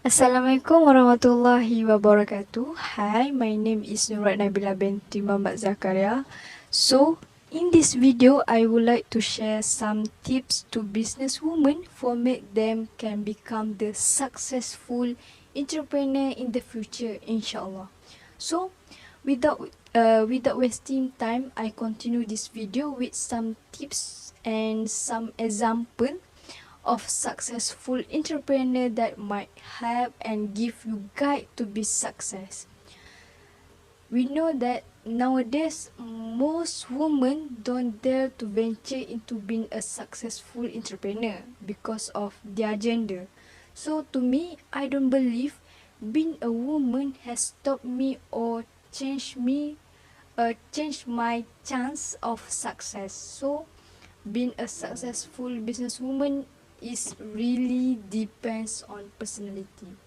Assalamualaikum warahmatullahi wabarakatuh. Hi, my name is Nurat Nabila binti Muhammad Zakaria. So, in this video, I would like to share some tips to businesswomen for make them can become the successful entrepreneur in the future, inshallah. So, without wasting time, I continue this video with some tips and some example of successful entrepreneur that might help and give you guide to be success. We know that nowadays most women don't dare to venture into being a successful entrepreneur because of their gender. So to me, I don't believe being a woman has stopped me or changed my chance of success. So being a successful businesswoman is really depends on personality.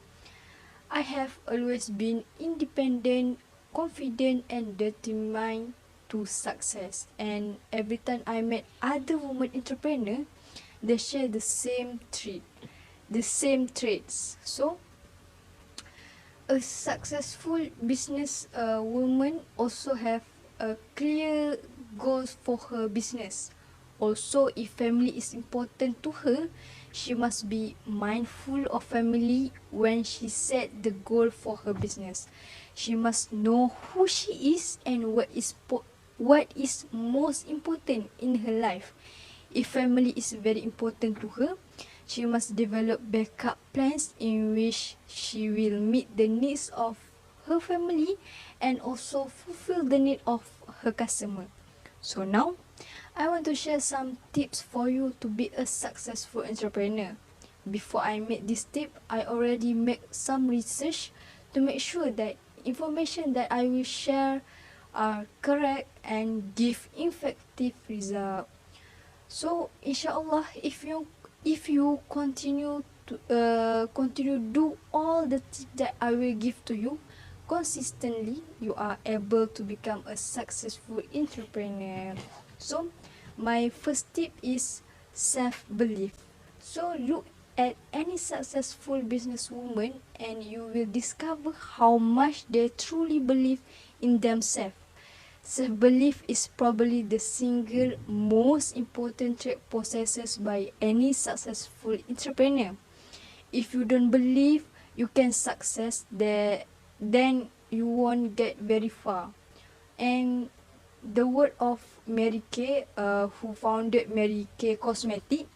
I have always been independent, confident and determined to success, and every time I met other women entrepreneur, they share the same traits. So a successful business woman also have a clear goals for her business. Also, if family is important to her, she must be mindful of family when she set the goal for her business. She must know who she is and what is most important in her life. If family is very important to her, she must develop backup plans in which she will meet the needs of her family and also fulfill the need of her customer. So now, I want to share some tips for you to be a successful entrepreneur. Before I make this tip, I already make some research to make sure that information that I will share are correct and give effective result. So inshallah, if you continue do all the tips that I will give to you consistently, you are able to become a successful entrepreneur. So my first tip is self-belief. So look at any successful businesswoman and you will discover how much they truly believe in themselves. Self-belief is probably the single most important trait possessed by any successful entrepreneur. If you don't believe you can success there, then you won't get very far. And the word of Mary Kay, who founded Mary Kay Cosmetic,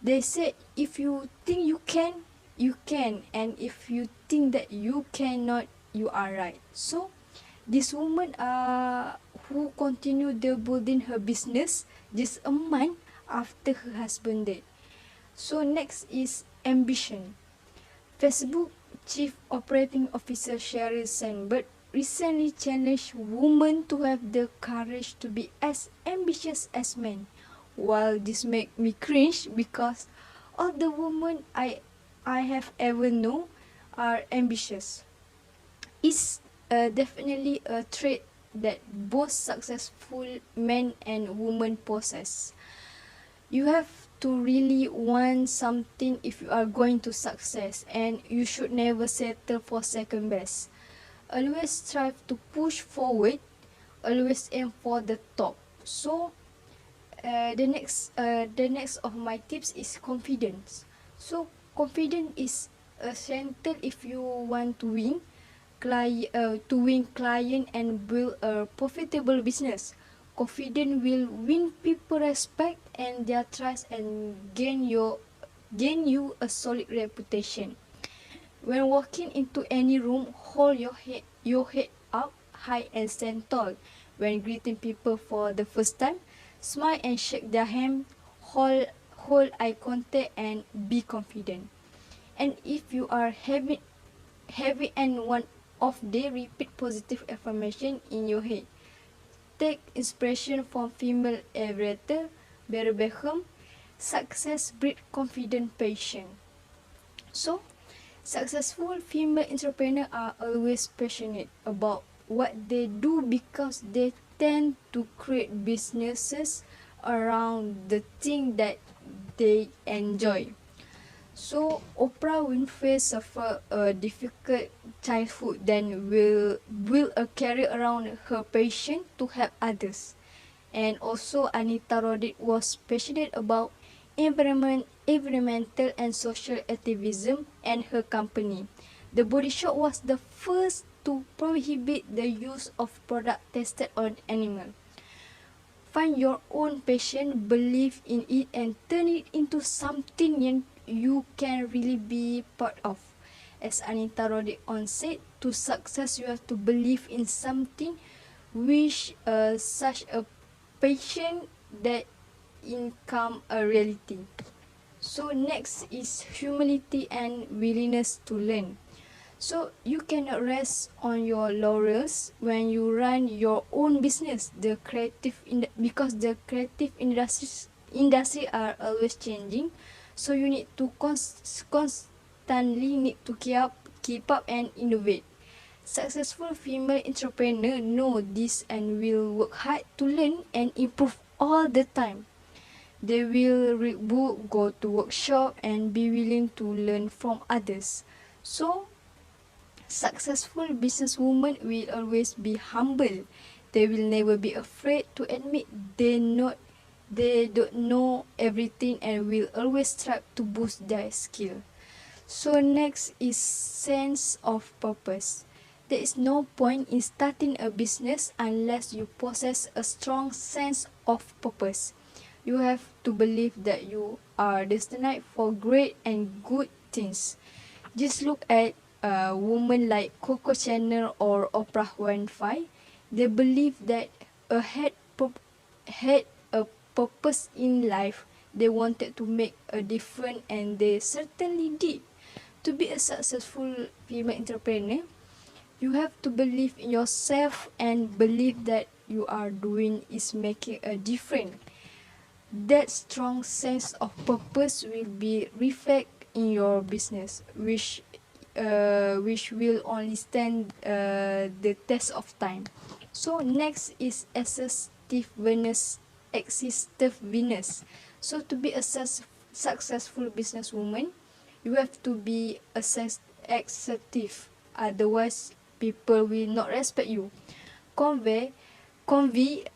they said if you think you can, you can, and if you think that you cannot, you are right. So this woman who continued the building her business just a month after her husband died. So next is ambition. Facebook Chief Operating Officer Sheryl Sandberg recently challenged women to have the courage to be as ambitious as men. While this make me cringe because all the women I have ever known are ambitious. It's definitely a trait that both successful men and women possess. You have to really want something if you are going to success, and you should never settle for second best. Always strive to push forward, always aim for the top. So the next of my tips is confidence. So confidence is essential if you want to win client and build a profitable business. Confidence will win people respect and their trust and gain you a solid reputation. When walking into any room, hold your head up high and stand tall. When greeting people for the first time, smile and shake their hand, hold eye contact and be confident. And if you are heavy and one off day, repeat positive affirmation in your head. Take inspiration from female aviator Barry Beckham. Success breeds confident patient. So, successful female entrepreneurs are always passionate about what they do because they tend to create businesses around the thing that they enjoy. So Oprah Winfrey suffered a difficult childhood, then will carry around her passion to help others. And also Anita Roddick was passionate about environmental and social activism, and her company, The Body Shop, was the first to prohibit the use of product tested on animals. Find your own passion, believe in it, and turn it into something you can really be part of. As Anita Roddick once said, to success you have to believe in something, which such a passion that become a reality. So next is humility and willingness to learn. So you cannot rest on your laurels when you run your own business. Because the creative industry are always changing, so you need to constantly need to keep up and innovate. Successful female entrepreneurs know this and will work hard to learn and improve all the time. They will read book, go to workshop, and be willing to learn from others. So successful businesswomen will always be humble. They will never be afraid to admit they don't know everything, and will always strive to boost their skill. So next is sense of purpose. There is no point in starting a business unless you possess a strong sense of purpose. You have to believe that you are destined for great and good things. Just look at women like Coco Chanel or Oprah Winfrey. They believe that a had a purpose in life. They wanted to make a difference, and they certainly did. To be a successful female entrepreneur, you have to believe in yourself and believe that you are doing is making a difference. That strong sense of purpose will be reflect in your business, which will only stand the test of time. So next is assertiveness. So to be a successful businesswoman, you have to be assertive. Otherwise, people will not respect you. Convey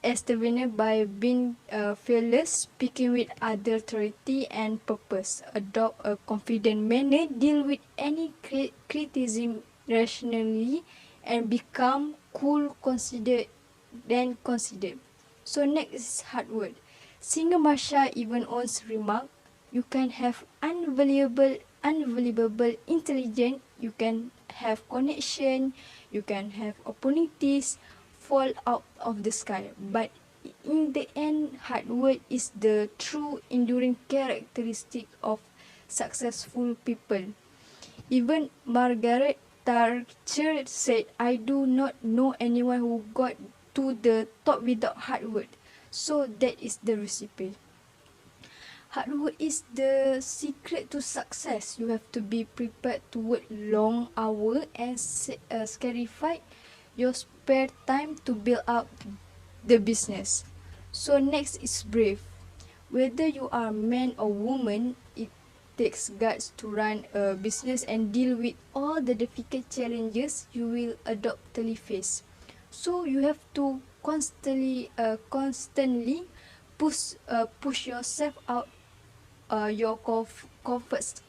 as the winner by being fearless, speaking with other authority and purpose. Adopt a confident manner, deal with any criticism rationally, and become cool, considered. So next is hard work. Singer Marsha even owns remark, you can have unbelievable intelligence, you can have connection, you can have opportunities fall out of the sky. But in the end, hard work is the true enduring characteristic of successful people. Even Margaret Thatcher said, I do not know anyone who got to the top without hard work. So that is the recipe. Hard work is the secret to success. You have to be prepared to work long hours and sacrifice your spare time to build up the business. So next is brave. Whether you are man or woman, it takes guts to run a business and deal with all the difficult challenges you will adoptly face. So you have to constantly push yourself out your comfort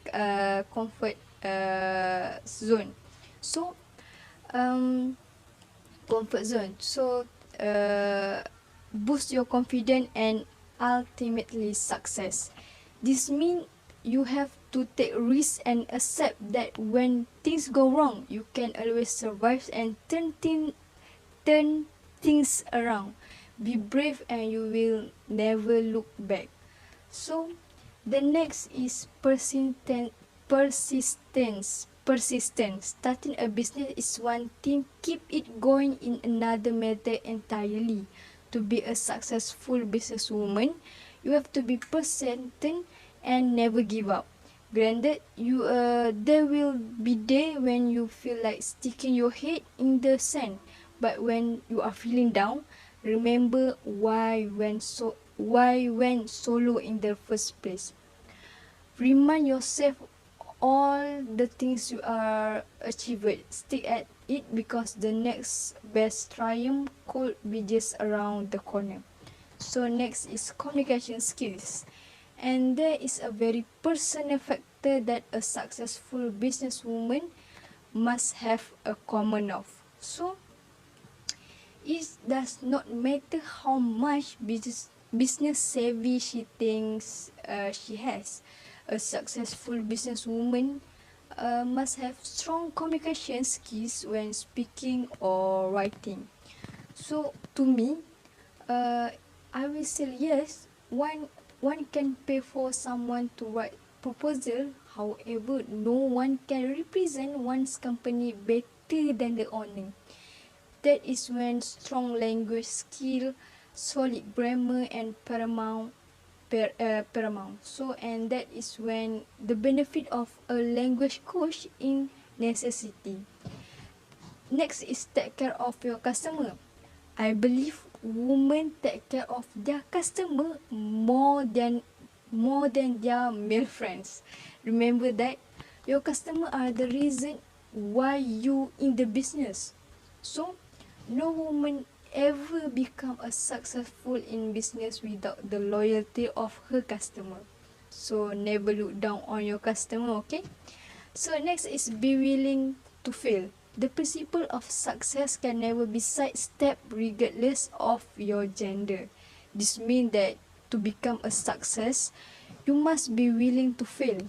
zone. So comfort zone. So boost your confidence and ultimately success. This means you have to take risks and accept that when things go wrong, you can always survive and turn things around. Be brave and you will never look back. So the next is persistence. Starting a business is one thing, keep it going in another matter entirely. To be a successful businesswoman, you have to be persistent and never give up. Granted, there will be day when you feel like sticking your head in the sand, but when you are feeling down, remember why went solo in the first place. Remind yourself all the things you are achieved, stick at it because the next best triumph could be just around the corner. So next is communication skills. And there is a very personal factor that a successful businesswoman must have a common of. So it does not matter how much business savvy she thinks she has. A successful businesswoman must have strong communication skills when speaking or writing. So to me, I will say yes. One can pay for someone to write proposal. However, no one can represent one's company better than the owner. That is when strong language skill, solid grammar, and paramount. So, and that is when the benefit of a language coach in necessity. Next is take care of your customer. I believe women take care of their customer more than their male friends. Remember that your customer are the reason why you in the business. So no woman ever become a successful in business without the loyalty of her customer. So never look down on your customer, okay? So next is be willing to fail. The principle of success can never be sidestepped regardless of your gender. This means that to become a success, you must be willing to fail.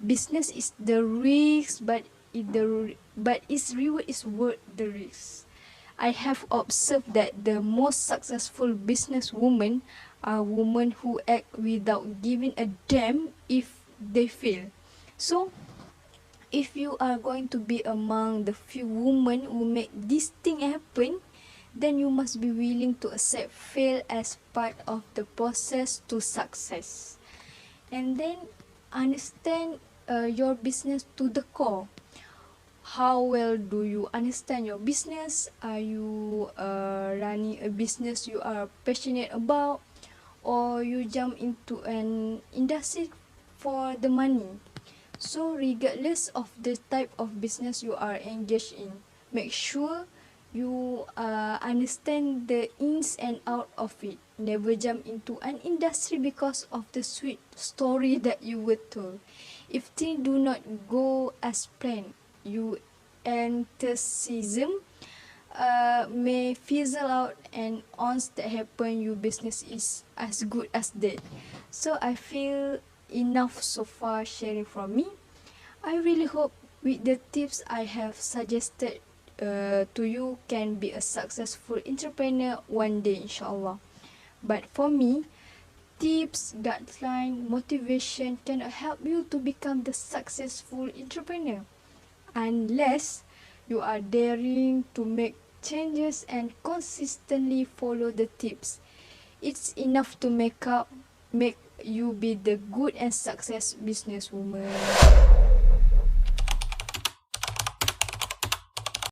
Business is the risk, but its reward is worth the risk. I have observed that the most successful businesswomen are women who act without giving a damn if they fail. So if you are going to be among the few women who make this thing happen, then you must be willing to accept fail as part of the process to success. And then understand your business to the core. How well do you understand your business? Are you running a business you are passionate about, or you jump into an industry for the money? So regardless of the type of business you are engaged in, make sure you understand the ins and out of it. Never jump into an industry because of the sweet story that you were told. If things do not go as planned, your enthusiasm may fizzle out, and once that happen, your business is as good as dead. So I feel enough so far sharing from me. I really hope with the tips I have suggested to you can be a successful entrepreneur one day, inshallah. But for me, tips, guideline, motivation cannot help you to become the successful entrepreneur unless you are daring to make changes and consistently follow the tips. It's enough to make you be the good and success businesswoman.